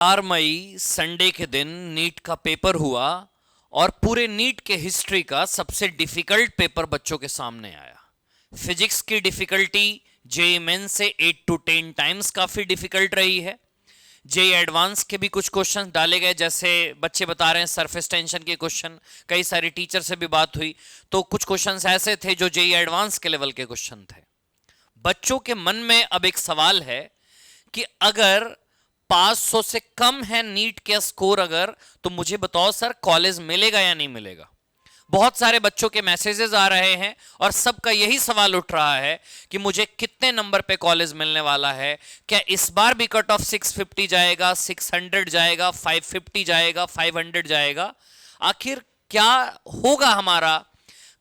4 मई Sunday के दिन NEET का पेपर हुआ और पूरे नीट के हिस्ट्री का सबसे डिफिकल्ट पेपर बच्चों के सामने आया। फिजिक्स की डिफिकल्टी जेईई मेंस से 8 to 10 टाइम्स काफी डिफिकल्ट रही है। जेईई एडवांस के भी कुछ क्वेश्चन डाले गए, जैसे बच्चे बता रहे हैं सरफेस टेंशन के क्वेश्चन। कई सारे टीचर से भी बात हुई तो कुछ क्वेश्चंस ऐसे थे जो जेईई एडवांस के लेवल के क्वेश्चन थे। बच्चों के मन में अब एक सवाल है कि अगर 500 से कम है नीट का स्कोर अगर, तो मुझे बताओ सर कॉलेज मिलेगा या नहीं मिलेगा। बहुत सारे बच्चों के मैसेजेस आ रहे हैं और सबका यही सवाल उठ रहा है कि मुझे कितने नंबर पे कॉलेज मिलने वाला है। क्या इस बार भी कट ऑफ 650 जाएगा, 600 जाएगा, 550 जाएगा, 500 जाएगा? आखिर क्या होगा, हमारा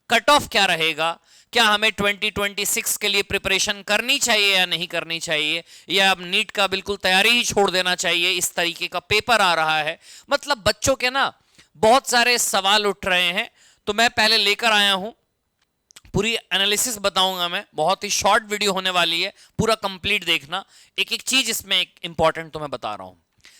कट ऑफ क्या रहेगा? क्या हमें 2026 के लिए प्रिपरेशन करनी चाहिए या नहीं करनी चाहिए, या अब नीट का बिल्कुल तैयारी ही छोड़ देना चाहिए? इस तरीके का पेपर आ रहा है। मतलब बच्चों के ना बहुत सारे सवाल उठ रहे हैं। तो मैं पहले लेकर आया हूं, पूरी एनालिसिस बताऊंगा। मैं बहुत ही शॉर्ट वीडियो होने वाली है, पूरा कंप्लीट देखना। एक एक चीज इसमें एक इंपॉर्टेंट तो मैं बता रहा हूं।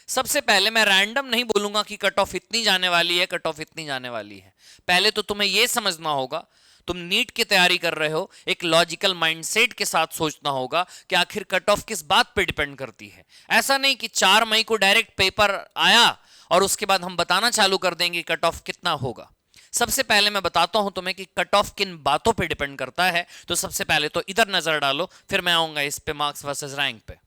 सबसे पहले मैं रैंडम नहीं बोलूंगा कि कट ऑफ इतनी जाने वाली है, कट ऑफ इतनी जाने वाली है। पहले तो तुम्हें यह समझना होगा, तुम नीट की तैयारी कर रहे हो, एक लॉजिकल माइंडसेट के साथ सोचना होगा कि आखिर कट ऑफ किस बात पे डिपेंड करती है। ऐसा नहीं कि 4 मई को डायरेक्ट पेपर आया और उसके बाद हम बताना चालू कर देंगे कट ऑफ कितना होगा। सबसे पहले मैं बताता हूं तुम्हें कि कट ऑफ किन बातों पे डिपेंड करता है। तो सबसे पहले तो इधर नजर डालो, फिर मैं आऊंगा इस पे मार्क्स वर्सेस रैंक पे।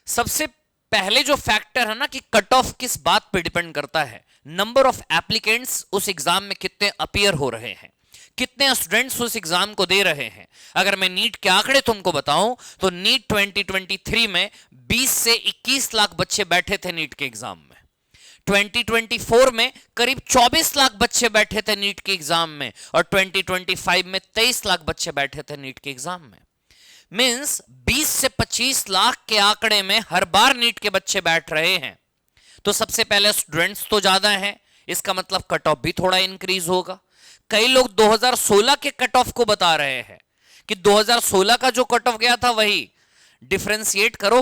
सबसे पहले जो फैक्टर है ना कि कट ऑफ किस बात पे डिपेंड करता है, नंबर ऑफ एप्लीकेंट्स उस एग्जाम में कितने अपीयर हो रहे हैं, कितने स्टूडेंट्स उस एग्जाम को दे रहे हैं। अगर मैं नीट के आंकड़े तुमको बताऊं तो नीट 2023 में 20 से 21 लाख बच्चे बैठे थे नीट के एग्जाम में। 2024 में करीब 24 लाख बच्चे बैठे थे नीट के एग्जाम में, और 2025 में 23 लाख बच्चे बैठे थे नीट के एग्जाम में। मींस 20 से 25 लाख के आंकड़े में हर बार नीट के बच्चे बैठ रहे हैं। तो सबसे पहले स्टूडेंट्स तो ज्यादा हैं, इसका मतलब कट ऑफ भी थोड़ा इंक्रीज होगा। कई लोग 2016 के कट ऑफ को बता रहे हैं कि 2016 का जो कट ऑफ गया था वही डिफरेंशिएट करो।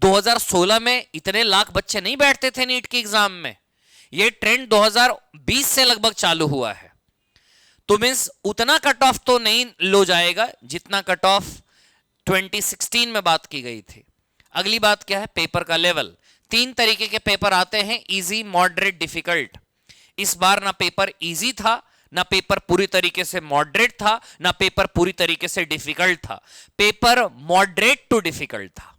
2016 में इतने लाख बच्चे नहीं बैठते थे नीट के एग्जाम में। यह ट्रेंड 2020 से लगभग चालू हुआ है। तो मींस उतना कट ऑफ तो नहीं लो जाएगा जितना कट ऑफ 2016 में बात की गई थी। अगली बात क्या है, पेपर का लेवल। 3 तरीके के पेपर आते हैं, इजी, मॉडरेट, डिफिकल्ट। इस बार ना पेपर इजी था, ना पेपर पूरी तरीके से मॉडरेट था, ना पेपर पूरी तरीके से डिफिकल्ट था। पेपर मॉडरेट टू डिफिकल्ट था।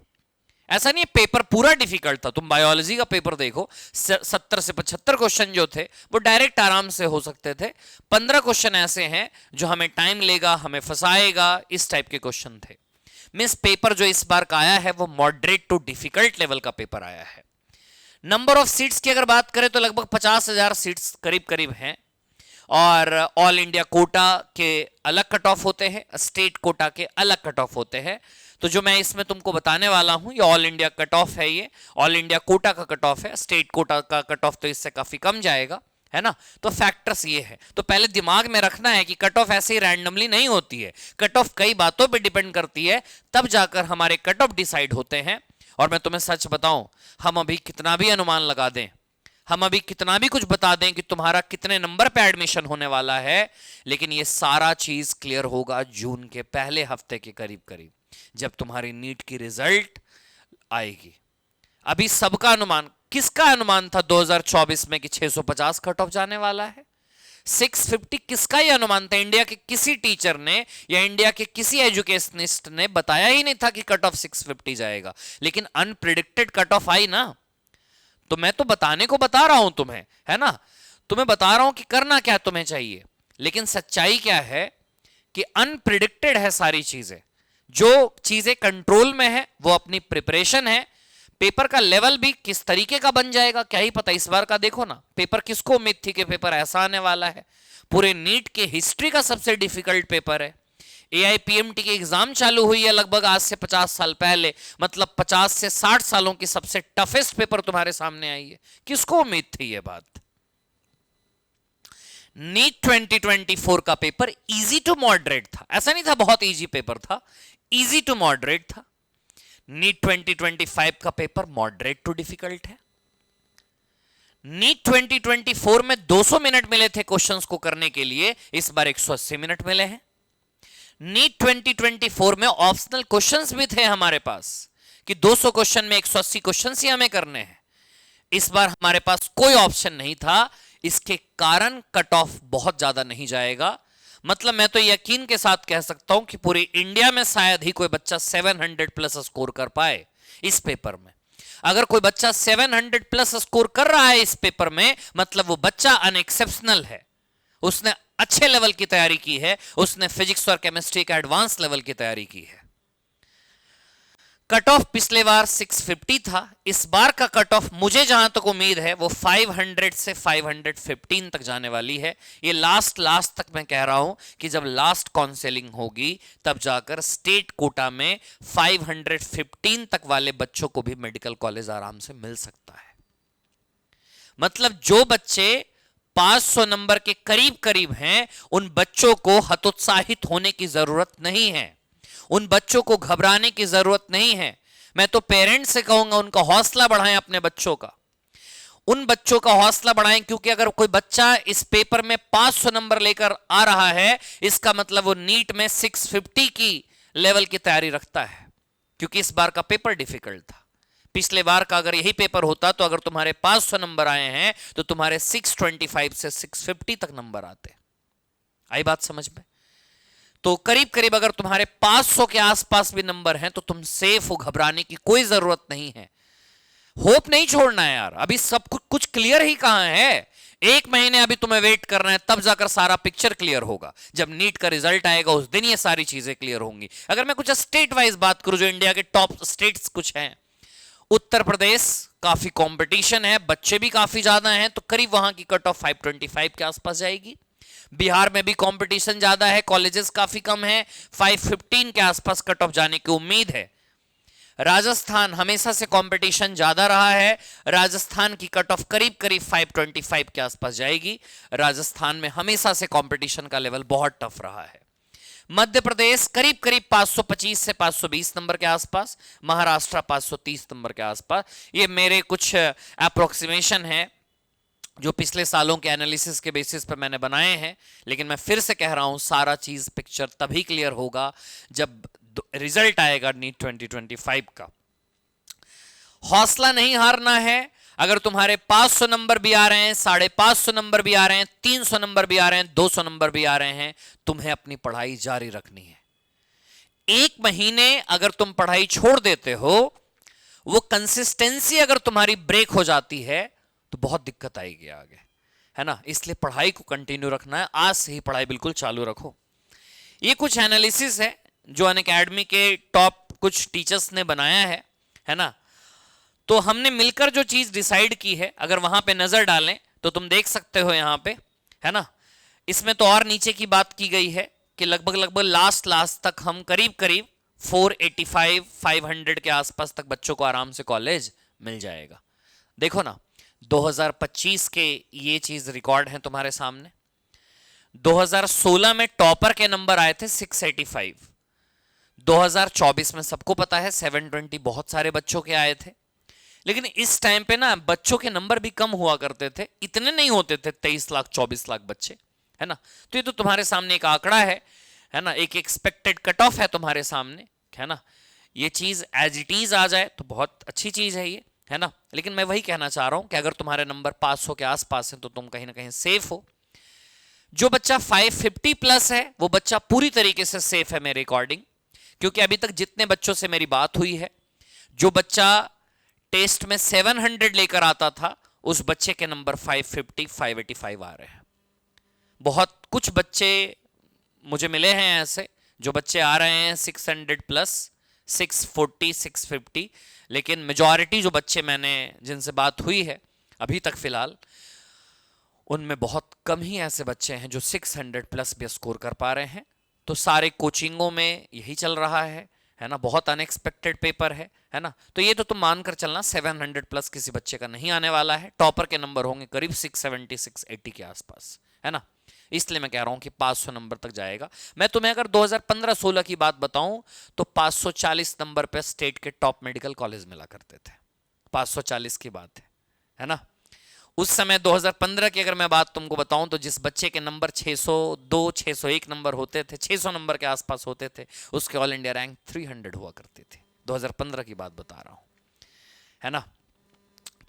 ऐसा नहीं है पेपर पूरा डिफिकल्ट था। तुम बायोलॉजी का पेपर देखो, 70 से 75 क्वेश्चन जो थे वो डायरेक्ट आराम से हो सकते थे। 15 क्वेश्चन ऐसे हैं जो हमें टाइम लेगा, हमें फंसाएगा, इस टाइप के क्वेश्चन थे। मींस पेपर जो इस बार का आया है वो मॉडरेट टू डिफिकल्ट लेवल का पेपर आया है। नंबर ऑफ सीट्स की अगर बात करें तो लगभग 50,000 सीट्स करीब करीब हैं, और ऑल इंडिया कोटा के अलग कट ऑफ होते हैं, स्टेट कोटा के अलग कट ऑफ होते हैं। तो जो मैं इसमें तुमको बताने वाला हूं ये ऑल इंडिया कट ऑफ है, ये ऑल इंडिया कोटा का कट ऑफ है। स्टेट कोटा का कट ऑफ तो इससे काफी कम जाएगा, है ना। तो फैक्टर्स ये है, तो पहले दिमाग में रखना है कि कट ऑफ ऐसे ही रैंडमली नहीं होती है। कट ऑफ कई बातों पे डिपेंड करती है, तब जाकर हमारे कट ऑफ डिसाइड होते हैं। और मैं तुम्हें सच बताऊं, हम अभी कितना भी अनुमान लगा दें, हम अभी कितना भी कुछ बता दें कि तुम्हारा कितने नंबर पे एडमिशन होने वाला है, लेकिन ये सारा चीज क्लियर होगा जून के पहले हफ्ते के करीब करीब, जब तुम्हारी नीट की रिजल्ट आएगी। अभी सबका अनुमान, किसका अनुमान था 2024 में कि 650 कट ऑफ जाने वाला है? 650 किसका ही अनुमान था? इंडिया के किसी टीचर ने या इंडिया के किसी एजुकेशनिस्ट ने बताया ही नहीं था कि कट ऑफ 650 जाएगा। लेकिन अनप्रिडिक्टेड कट ऑफ आई ना, तो मैं तो बताने को बता रहा हूं तुम्हें, है ना। तुम्हें बता रहा हूं कि करना क्या तुम्हें चाहिए, लेकिन सच्चाई क्या है कि अनप्रिडिक्टेड है सारी चीजें। जो चीजें कंट्रोल में है वो अपनी प्रिपरेशन है। पेपर का लेवल भी किस तरीके का बन जाएगा क्या ही पता। इस बार का देखो ना, पेपर किसको उम्मीद थी कि पेपर ऐसा आने वाला है? पूरे नीट के हिस्ट्री का सबसे डिफिकल्ट पेपर है। एआईपीएमटी की एग्जाम चालू हुई है लगभग आज से 50 साल पहले, मतलब 50 से 60 सालों की सबसे टफेस्ट पेपर तुम्हारे सामने आई है। किसको उम्मीद थी ये बात? नीट 2024 का पेपर इजी टू मॉडरेट था, ऐसा नहीं था बहुत इजी पेपर था, इजी टू मॉडरेट था। नीट 2025 का पेपर मॉडरेट टू डिफिकल्ट है। नीट 2024 में 200 मिनट मिले थे क्वेश्चंस को करने के लिए, इस बार 180 मिनट मिले हैं। नीट 2024 में ऑप्शनल क्वेश्चंस भी थे हमारे पास कि 200 क्वेश्चन में 180 क्वेश्चंस ही हमें करने हैं। इस बार हमारे पास कोई ऑप्शन नहीं था, इसके कारण कट ऑफ बहुत ज्यादा नहीं जाएगा। मतलब मैं तो यकीन के साथ कह सकता हूं कि पूरे इंडिया में शायद ही कोई बच्चा 700 प्लस स्कोर कर पाए इस पेपर में। अगर कोई बच्चा 700 प्लस स्कोर कर रहा है इस पेपर में, मतलब वो बच्चा अनएक्सेप्शनल है, उसने अच्छे लेवल की तैयारी की है, उसने फिजिक्स और केमिस्ट्री का एडवांस लेवल की तैयारी की है। कट ऑफ पिछले बार 650 था, इस बार का कट ऑफ मुझे जहां तक उम्मीद है वो 500 से 515 तक जाने वाली है। ये लास्ट तक मैं कह रहा हूं कि जब लास्ट काउंसलिंग होगी तब जाकर स्टेट कोटा में 515 तक वाले बच्चों को भी मेडिकल कॉलेज आराम से मिल सकता है। मतलब जो बच्चे 500 नंबर के करीब करीब हैं, उन बच्चों को हतोत्साहित होने की जरूरत नहीं है, उन बच्चों को घबराने की जरूरत नहीं है। मैं तो पेरेंट्स से कहूंगा उनका हौसला बढ़ाएं, अपने बच्चों का, उन बच्चों का हौसला बढ़ाएं, क्योंकि अगर कोई बच्चा इस पेपर में 500 नंबर लेकर आ रहा है, इसका मतलब वो नीट में 650 की लेवल की तैयारी रखता है, क्योंकि इस बार का पेपर डिफिकल्ट था। पिछले बार का अगर यही पेपर होता तो अगर तुम्हारे 500 नंबर आए हैं तो तुम्हारे 625 से 650 तक नंबर आते। आई बात समझ में? तो करीब करीब अगर तुम्हारे 500 के आसपास भी नंबर हैं तो तुम सेफ हो, घबराने की कोई जरूरत नहीं है। होप नहीं छोड़ना है यार, अभी सब कुछ क्लियर ही कहां है। 1 महीने अभी तुम्हें वेट करना है, तब जाकर सारा पिक्चर क्लियर होगा। जब नीट का रिजल्ट आएगा उस दिन ये सारी चीजें क्लियर होंगी। अगर मैं कुछ स्टेट वाइज बात करूं, जो इंडिया के टॉप स्टेट्स कुछ हैं, उत्तर प्रदेश काफी कंपटीशन है, बच्चे भी काफी ज्यादा हैं, तो करीब वहां की कट ऑफ 525 के आसपास जाएगी। बिहार में भी कंपटीशन ज्यादा है, कॉलेजेस काफी कम है, 515 के आसपास कट ऑफ जाने की उम्मीद है। राजस्थान हमेशा से कंपटीशन ज्यादा रहा है, राजस्थान की कट ऑफ करीब करीब 525 के आसपास जाएगी। राजस्थान में हमेशा से कंपटीशन का लेवल बहुत टफ रहा है। मध्य प्रदेश करीब करीब 525 से 520 नंबर के आसपास, महाराष्ट्र 530 नंबर के आसपास। ये मेरे कुछ अप्रोक्सीमेशन है जो पिछले सालों के एनालिसिस के बेसिस पर मैंने बनाए हैं, लेकिन मैं फिर से कह रहा हूं सारा चीज पिक्चर तभी क्लियर होगा जब रिजल्ट आएगा नीट 2025 का। हौसला नहीं हारना है। अगर तुम्हारे 500 नंबर भी आ रहे हैं, 550 नंबर भी आ रहे हैं, 300 नंबर भी आ रहे हैं, 200 नंबर भी आ रहे हैं, तुम्हें अपनी पढ़ाई जारी रखनी है। 1 महीने अगर तुम पढ़ाई छोड़ देते हो, वो कंसिस्टेंसी अगर तुम्हारी ब्रेक हो जाती है तो बहुत दिक्कत आएगी आगे, है ना। इसलिए पढ़ाई को कंटिन्यू रखना है, आज से ही पढ़ाई बिल्कुल चालू रखो। ये कुछ एनालिसिस है जो अनअकैडमी के टॉप कुछ टीचर्स ने बनाया है ना। तो हमने मिलकर जो चीज डिसाइड की है, अगर वहां पे नजर डालें तो तुम देख सकते हो यहां पे, है ना। इसमें तो और नीचे की बात की गई है कि लगभग लास्ट तक हम करीब करीब 485 500 के आसपास तक बच्चों को आराम से कॉलेज मिल जाएगा। देखो ना, 2025 के ये चीज रिकॉर्ड है तुम्हारे सामने। 2016 में टॉपर के नंबर आए थे 685। 2024 में सबको पता है 720 बहुत सारे बच्चों के आए थे। लेकिन इस टाइम पे ना बच्चों के नंबर भी कम हुआ करते थे, इतने नहीं होते थे, 23 लाख 24 लाख बच्चे, है ना। तो ये तो तुम्हारे सामने एक आंकड़ा है ना, एक एक्सपेक्टेड कट ऑफ है तुम्हारे सामने, है ना। ये चीज एज इट इज आ जाए तो बहुत अच्छी चीज है ये, है ना। लेकिन मैं वही कहना चाह रहा हूं कि अगर तुम्हारे नंबर 500 के आसपास हैं तो तुम कहीं ना कहीं सेफ हो। जो बच्चा 550 प्लस है वो बच्चा पूरी तरीके से सेफ है मेरे अकॉर्डिंग, क्योंकि अभी तक जितने बच्चों से मेरी बात हुई है, जो बच्चा टेस्ट में 700 लेकर आता था उस बच्चे के नंबर 550 585 आ रहे हैं। बहुत कुछ बच्चे मुझे मिले हैं ऐसे जो बच्चे आ रहे हैं 600 प्लस, 640 650, लेकिन मेजॉरिटी जो बच्चे मैंने जिनसे बात हुई है अभी तक फिलहाल, उनमें बहुत कम ही ऐसे बच्चे हैं जो 600 प्लस भी स्कोर कर पा रहे हैं। तो सारे कोचिंगों में यही चल रहा है ना। बहुत अनएक्सपेक्टेड पेपर है ना। तो ये तो तुम मानकर चलना 700 प्लस किसी बच्चे का नहीं आने वाला है। टॉपर के नंबर होंगे करीब 670 680 के आसपास, है ना। इसलिए मैं कह रहा हूं कि 500 नंबर तक जाएगा। मैं तुम्हें अगर 2015-16 की बात बताऊं तो 540 नंबर पे स्टेट के टॉप मेडिकल कॉलेज मिला करते थे। 540 की बात है ना। उस समय 2015 की अगर मैं बात तुमको बताऊं तो जिस बच्चे के नंबर 602 601 नंबर होते थे, 600 नंबर के आसपास होते थे, उसके ऑल इंडिया रैंक 300 हुआ करती थी। 2015 की बात बता रहा हूं, है ना।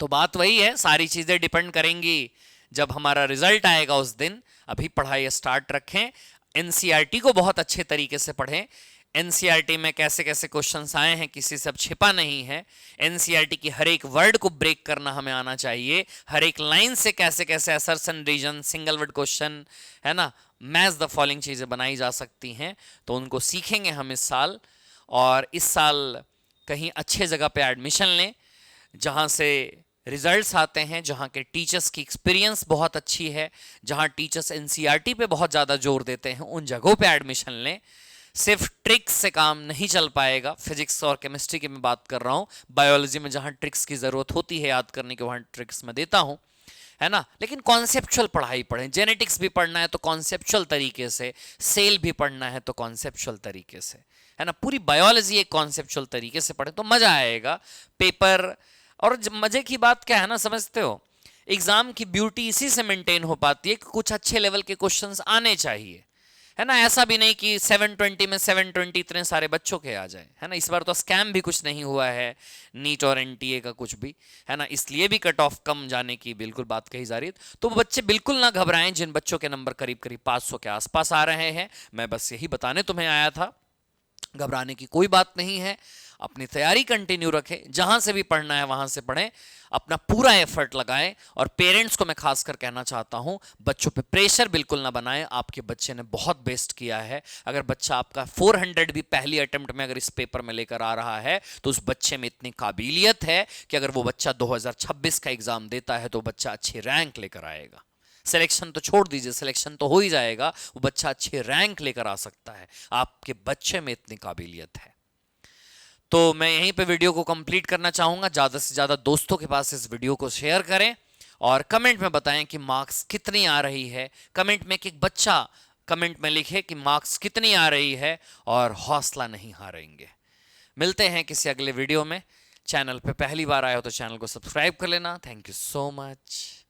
तो बात वही है, सारी चीजें डिपेंड करेंगी जब हमारा रिजल्ट आएगा उस दिन। अभी पढ़ाई स्टार्ट रखें, एनसीईआरटी को बहुत अच्छे तरीके से पढ़ें। एनसीईआरटी में कैसे कैसे क्वेश्चंस आए हैं किसी से अब छिपा नहीं है। एनसीईआरटी की हर एक वर्ड को ब्रेक करना हमें आना चाहिए, हर एक लाइन से कैसे कैसे assertion, reason, single word question, है ना, मैच द फॉलोइंग चीजें बनाई जा सकती हैं। तो उनको सीखेंगे हम इस साल, और इस साल कहीं अच्छे जगह पे एडमिशन लें जहां से रिजल्ट्स आते हैं, जहां के टीचर्स की एक्सपीरियंस बहुत अच्छी है, जहां टीचर्स एनसीईआरटी पे बहुत ज़्यादा जोर देते हैं, उन जगहों पे एडमिशन लें। सिर्फ ट्रिक्स से काम नहीं चल पाएगा। फिजिक्स और केमिस्ट्री की मैं बात कर रहा हूँ, बायोलॉजी में जहां ट्रिक्स की ज़रूरत होती है याद करने के, वहां ट्रिक्स मैं देता हूँ, है ना। लेकिन कॉन्सेप्चुअल पढ़ाई पढ़ें। जेनेटिक्स भी पढ़ना है तो कॉन्सेप्चुअल तरीके से, सेल भी पढ़ना है तो कॉन्सेप्चुअल तरीके से, है ना। पूरी बायोलॉजी एक कॉन्सेप्चुअल तरीके से पढ़ें तो मजा आएगा पेपर। और मजे की बात क्या है ना, समझते हो, एग्जाम की ब्यूटी इसी से मेंटेन हो पाती है कि कुछ अच्छे लेवल के क्वेश्चंस आने चाहिए, है ना। ऐसा भी नहीं कि 720 में 720 इतने सारे बच्चों के आ जाए, है ना। इस बार तो स्कैम भी कुछ नहीं हुआ है, नीट और एनटीए का कुछ भी, है ना। इसलिए भी कट ऑफ कम जाने की बिल्कुल बात कही जा रही है। तो बच्चे बिल्कुल ना घबराएं जिन बच्चों के नंबर करीब करीब 500 के आसपास आ रहे हैं। मैं बस यही बताने तुम्हें आया था, घबराने की कोई बात नहीं है। अपनी तैयारी कंटिन्यू रखें, जहां से भी पढ़ना है वहां से पढ़ें, अपना पूरा एफर्ट लगाएं। और पेरेंट्स को मैं खासकर कहना चाहता हूं, बच्चों पे प्रेशर बिल्कुल ना बनाएं। आपके बच्चे ने बहुत बेस्ट किया है। अगर बच्चा आपका 400 भी पहली अटेम्प्ट में अगर इस पेपर में लेकर आ रहा है तो उस बच्चे में इतनी काबिलियत है कि अगर वो बच्चा 2026 का एग्जाम देता है तो बच्चा अच्छी रैंक लेकर आएगा। सिलेक्शन तो छोड़ दीजिए, सिलेक्शन तो हो ही जाएगा, वो बच्चा अच्छी रैंक लेकर आ सकता है। आपके बच्चे में इतनी काबिलियत है। तो मैं यहीं पे वीडियो को कंप्लीट करना चाहूंगा। ज्यादा से ज्यादा दोस्तों के पास इस वीडियो को शेयर करें और कमेंट में बताएं कि मार्क्स कितनी आ रही है। कमेंट में एक बच्चा कमेंट में लिखे कि मार्क्स कितनी आ रही है, और हौसला नहीं हारेंगे। मिलते हैं किसी अगले वीडियो में। चैनल पे पहली बार आए हो तो चैनल को सब्सक्राइब कर लेना। Thank you so much.